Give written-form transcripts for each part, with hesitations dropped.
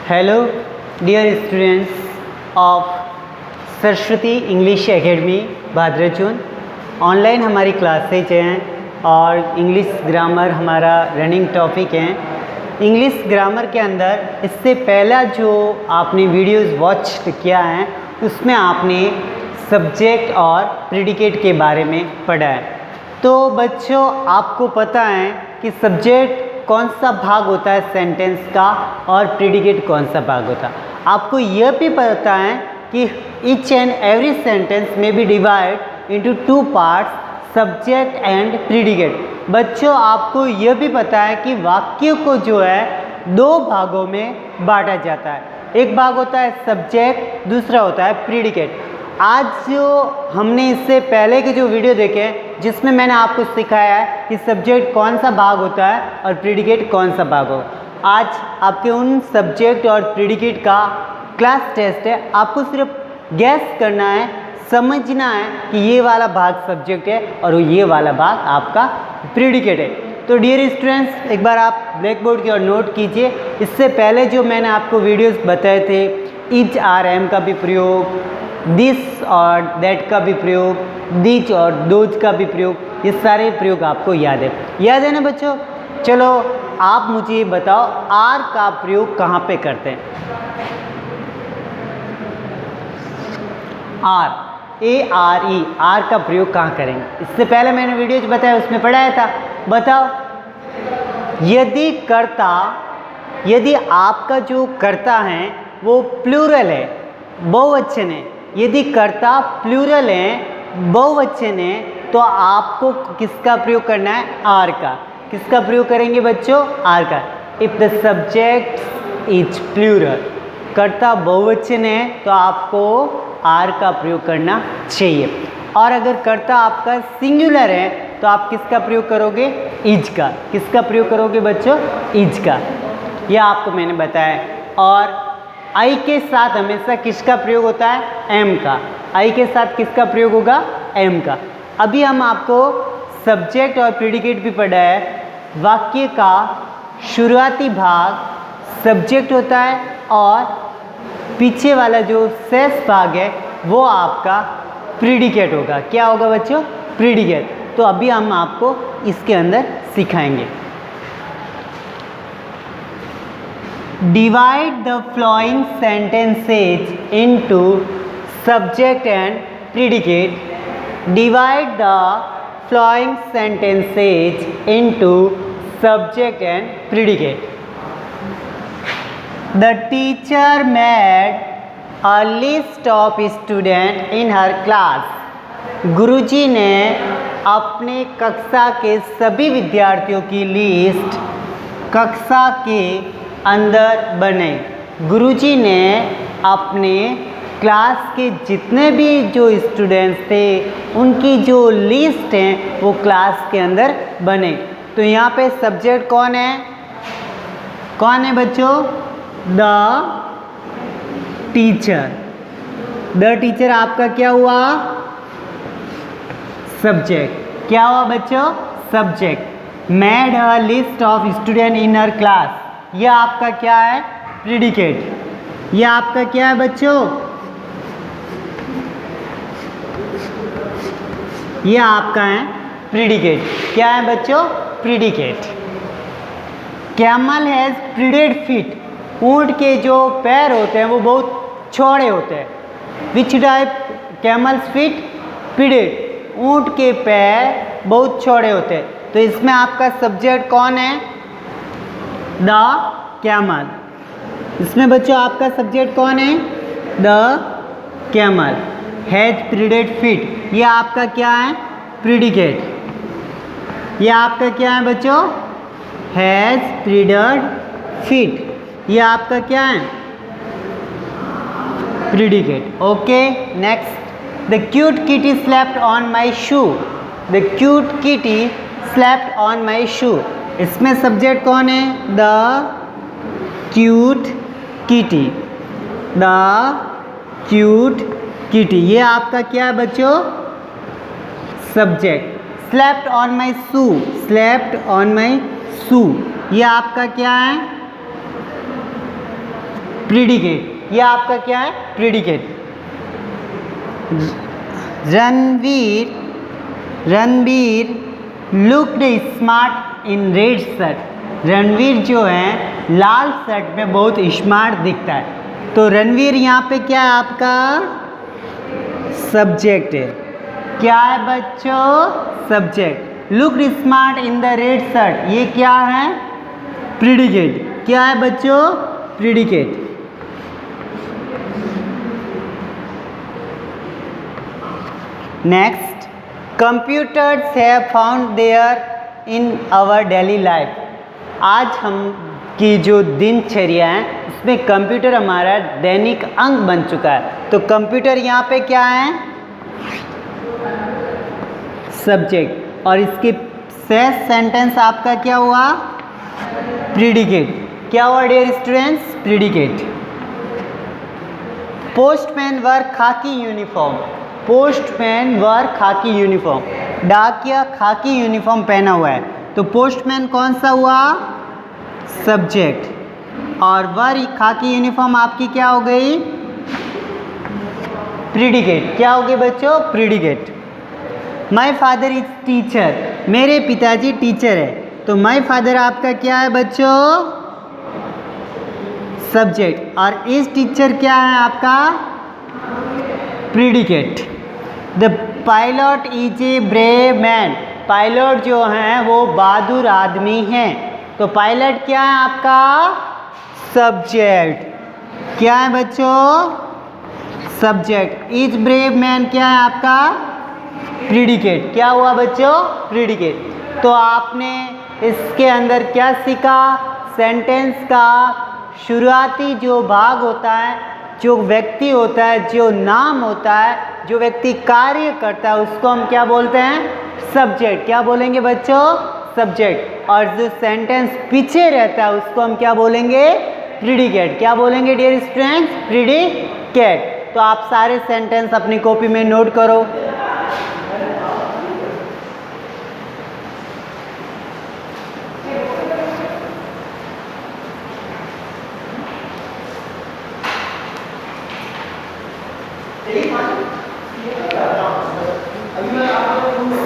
Hello dear students of Saraswati English academy भाद्रचून। Online हमारी classes हैं और इंग्लिश ग्रामर हमारा रनिंग टॉपिक है। इंग्लिश ग्रामर के अंदर इससे पहला जो आपने वीडियोस वॉच किया है उसमें आपने सब्जेक्ट और प्रेडिकेट के बारे में पढ़ा है। तो बच्चों, आपको पता है कि सब्जेक्ट कौन सा भाग होता है सेंटेंस का और प्रेडिकेट कौन सा भाग होता है। आपको यह भी पता है कि ईच एंड एवरी सेंटेंस में be divide into two parts, subject and predicate. बच्चों, आपको यह भी पता है कि वाक्य को जो है दो भागों में बांटा जाता है। एक भाग होता है सब्जेक्ट, दूसरा होता है प्रेडिकेट। आज जो हमने इससे पहले के जो वीडियो देखे हैं जिसमें मैंने आपको सिखाया है कि सब्जेक्ट कौन सा भाग होता है और प्रेडिकेट कौन सा भाग होगा, आज आपके उन सब्जेक्ट और प्रेडिकेट का क्लास टेस्ट है। आपको सिर्फ गैस करना है, समझना है कि ये वाला भाग सब्जेक्ट है और ये वाला भाग आपका प्रेडिकेट है। तो डियर स्टूडेंट्स, एक बार आप ब्लैक बोर्ड की ओर नोट कीजिए। इससे पहले जो मैंने आपको वीडियोस बताए थे, इज आर एम का भी प्रयोग, दिस और दैट का भी प्रयोग, दिच और दोज का भी प्रयोग, ये सारे प्रयोग आपको याद है ना बच्चों? चलो आप मुझे बताओ, आर का प्रयोग कहाँ पे करते हैं? आर, ARE, आर का प्रयोग कहाँ करेंगे? इससे पहले मैंने वीडियो जो बताया उसमें पढ़ाया था। बताओ, यदि आपका जो कर्ता है वो प्लूरल है, बहुवचन है, यदि कर्ता प्लूरल है, बहुवचन है, तो आपको किसका प्रयोग करना है? आर का। किसका प्रयोग करेंगे बच्चों? आर का। If the subject is plural, कर्ता बहुवचन है तो आपको आर का प्रयोग करना चाहिए। और अगर कर्ता आपका सिंगुलर है तो आप किसका प्रयोग करोगे? इज का। किसका प्रयोग करोगे बच्चों? इज का। यह आपको मैंने बताया। और आई के साथ हमेशा किसका प्रयोग होता है? एम का। आई के साथ किसका प्रयोग होगा? एम का। अभी हम आपको सब्जेक्ट और प्रेडिकेट भी पढ़ा है। वाक्य का शुरुआती भाग सब्जेक्ट होता है और पीछे वाला जो शेष भाग है वो आपका प्रेडिकेट होगा। क्या होगा बच्चों? प्रेडिकेट। तो अभी हम आपको इसके अंदर सिखाएंगे। Divide the following sentences into subject and predicate. Divide the following sentences into subject and predicate. The teacher made a list of students in her class. गुरुजी ने अपने कक्षा के सभी विद्यार्थियों की लिस्ट कक्षा के अंदर बने। गुरुजी ने अपने क्लास के जितने भी जो स्टूडेंट्स थे उनकी जो लिस्ट है वो क्लास के अंदर बने। तो यहाँ पे सब्जेक्ट कौन है? कौन है बच्चों? The teacher. द टीचर आपका क्या हुआ? सब्जेक्ट। क्या हुआ बच्चों? Subject. Made a list of student in her class, यह आपका क्या है? प्रेडिकेट। यह आपका क्या है बच्चों? यह आपका है प्रेडिकेट। क्या है बच्चों? Predicate. Camel has padded feet, ऊंट के जो पैर होते हैं वो बहुत चौड़े होते हैं। Which type camels feet? Padded. ऊंट के पैर बहुत चौड़े होते हैं। तो इसमें आपका सब्जेक्ट कौन है? The camel. इसमें बच्चों आपका सब्जेक्ट कौन है? The camel has padded feet. ये आपका क्या है? प्रेडिकेट। ये आपका क्या है बच्चों? Has padded feet. ये आपका क्या है? Predicate. Okay, next. The cute kitty slept on my shoe. The cute kitty slept on my shoe. इसमें सब्जेक्ट कौन है? The cute kitty. The cute kitty. ये आपका क्या है बच्चों? Subject. Slept on my shoe. Slept on my shoe. ये आपका क्या है? प्रीडिकेट। ये आपका क्या है? Predicate. Ranveer looked smart in red shirt. Ranveer जो है लाल शर्ट में बहुत स्मार्ट दिखता है। तो रणवीर यहाँ पे क्या है? आपका सब्जेक्ट है। क्या है बच्चों? Subject. Looked smart in the red shirt, ये क्या है? प्रीडिकेट। क्या है बच्चों? Predicate. Next, computers have found their in our daily life. आज हम की जो दिनचर्या है उसमें कंप्यूटर हमारा दैनिक अंग बन चुका है। तो कंप्यूटर यहाँ पे क्या है? सब्जेक्ट। और इसके शेष सेंटेंस आपका क्या हुआ? प्रीडिकेट। क्या हुआ डियर स्टूडेंट्स? प्रीडिकेट। पोस्टमैन वर खाकी यूनिफॉर्म। पोस्टमैन वर खाकी यूनिफॉर्म। डाकिया खाकी यूनिफॉर्म पहना हुआ है। तो पोस्टमैन कौन सा हुआ? सब्जेक्ट। और वर खाकी यूनिफॉर्म आपकी क्या हो गई? प्रीडिकेट। क्या हो गई बच्चों? Predicate. My father is teacher. मेरे पिताजी टीचर है। तो माई फादर आपका क्या है बच्चों? सब्जेक्ट। और इस टीचर क्या है आपका? Predicate. The pilot is a brave man. Pilot जो हैं वो बहादुर आदमी हैं। तो पायलट क्या है आपका? सब्जेक्ट। क्या है बच्चों? सब्जेक्ट। इज ब्रेव मैन क्या है आपका? प्रीडिकेट। क्या हुआ बच्चों? प्रीडिकेट। तो आपने इसके अंदर क्या सीखा? सेंटेंस का शुरुआती जो भाग होता है, जो व्यक्ति होता है, जो नाम होता है, जो व्यक्ति कार्य करता है, उसको हम क्या बोलते हैं? सब्जेक्ट। क्या बोलेंगे बच्चों? सब्जेक्ट। और जो सेंटेंस पीछे रहता है उसको हम क्या बोलेंगे? प्रीडिकेट। क्या बोलेंगे डियर स्टूडेंट्स? प्रीडिकेट। तो आप सारे सेंटेंस अपनी कॉपी में नोट करो।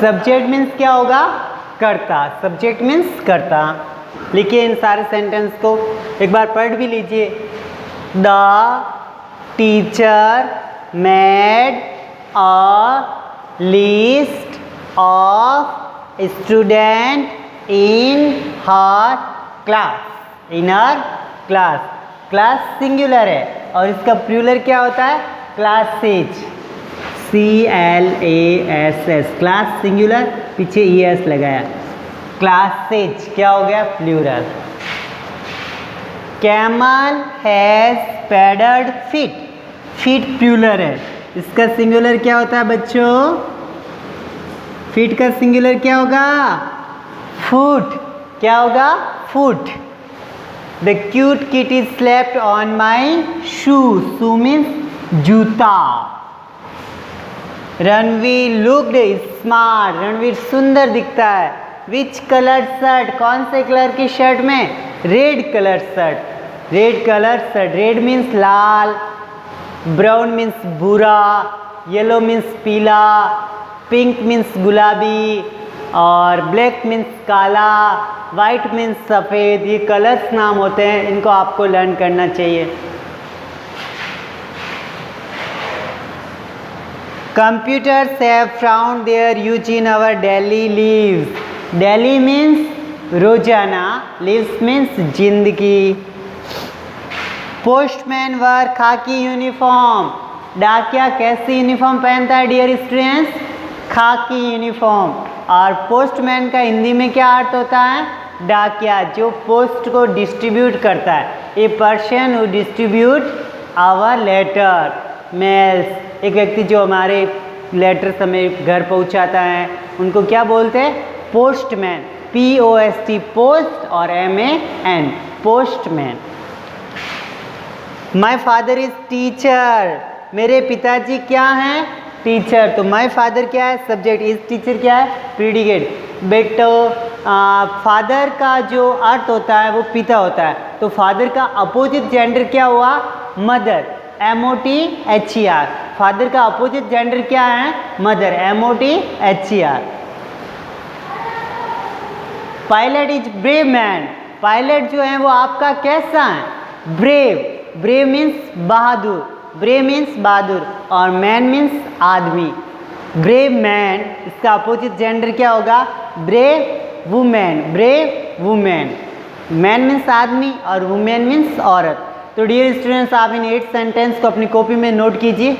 सब्जेक्ट मीन्स क्या होगा? कर्ता। सब्जेक्ट मीन्स कर्ता। लिखिए इन सारे सेंटेंस को, एक बार पढ़ भी लीजिए। The teacher made a list of student in her class. In her class. Class singular है और इसका प्लूरल क्या होता है? क्लासेज। CLASS। क्लास सिंगुलर, पीछे ES लगाया। क्लासेज क्या हो गया? Plural. Camel has padded feet. Feet plural है, इसका सिंगुलर क्या होता है बच्चों? फीट का सिंगुलर क्या होगा? फुट। क्या होगा? Foot. The cute kitty slept on my shoe. Shoe means जूता। Ranveer looked smart. रणवीर सुंदर दिखता है। Which colour shirt? कौन से कलर की शर्ट में? Red colour shirt. Red colour shirt. Red means लाल, ब्राउन मीन्स भूरा, येलो मीन्स पीला, पिंक मीन्स गुलाबी और ब्लैक मीन्स काला, वाइट मीन्स सफ़ेद। ये कलर्स नाम होते हैं, इनको आपको लर्न करना चाहिए। Computers have found their use in our daily lives. Daily means रोजाना, lives means जिंदगी। Postman wear खाकी यूनिफॉर्म। डाकिया कैसी यूनिफॉर्म पहनता है डियर स्टूडेंट्स? खाकी यूनिफॉर्म। और पोस्टमैन का हिंदी में क्या अर्थ होता है? डाकिया, जो पोस्ट को डिस्ट्रीब्यूट करता है। A person who distribute our letter, mails. एक व्यक्ति जो हमारे लेटर्स हमें घर पहुंचाता है, उनको क्या बोलते हैं? पोस्टमैन। POST पोस्ट और MAN postman. My father is teacher. मेरे पिताजी क्या हैं? टीचर। तो माई फादर क्या है? सब्जेक्ट। इज टीचर क्या है? प्रीडिकेट। बेटो फादर का जो अर्थ होता है वो पिता होता है, तो फादर का अपोजिट जेंडर क्या हुआ? Mother, MOTHER। फादर का अपोजिट जेंडर क्या है? Mother, MOTHER। Pilot is brave man. Pilot जो है वो आपका कैसा है? ब्रेव। ब्रेव मीन्स बहादुर, ब्रेव मीन्स बहादुर, और मैन मीन्स आदमी। ब्रेव मैन, इसका अपोजिट जेंडर क्या होगा? Brave women, brave women. Man means आदमी और वुमेन मीन्स औरत। तो डियर स्टूडेंट्स, आप इन 8 सेंटेंस को अपनी कॉपी में नोट कीजिए।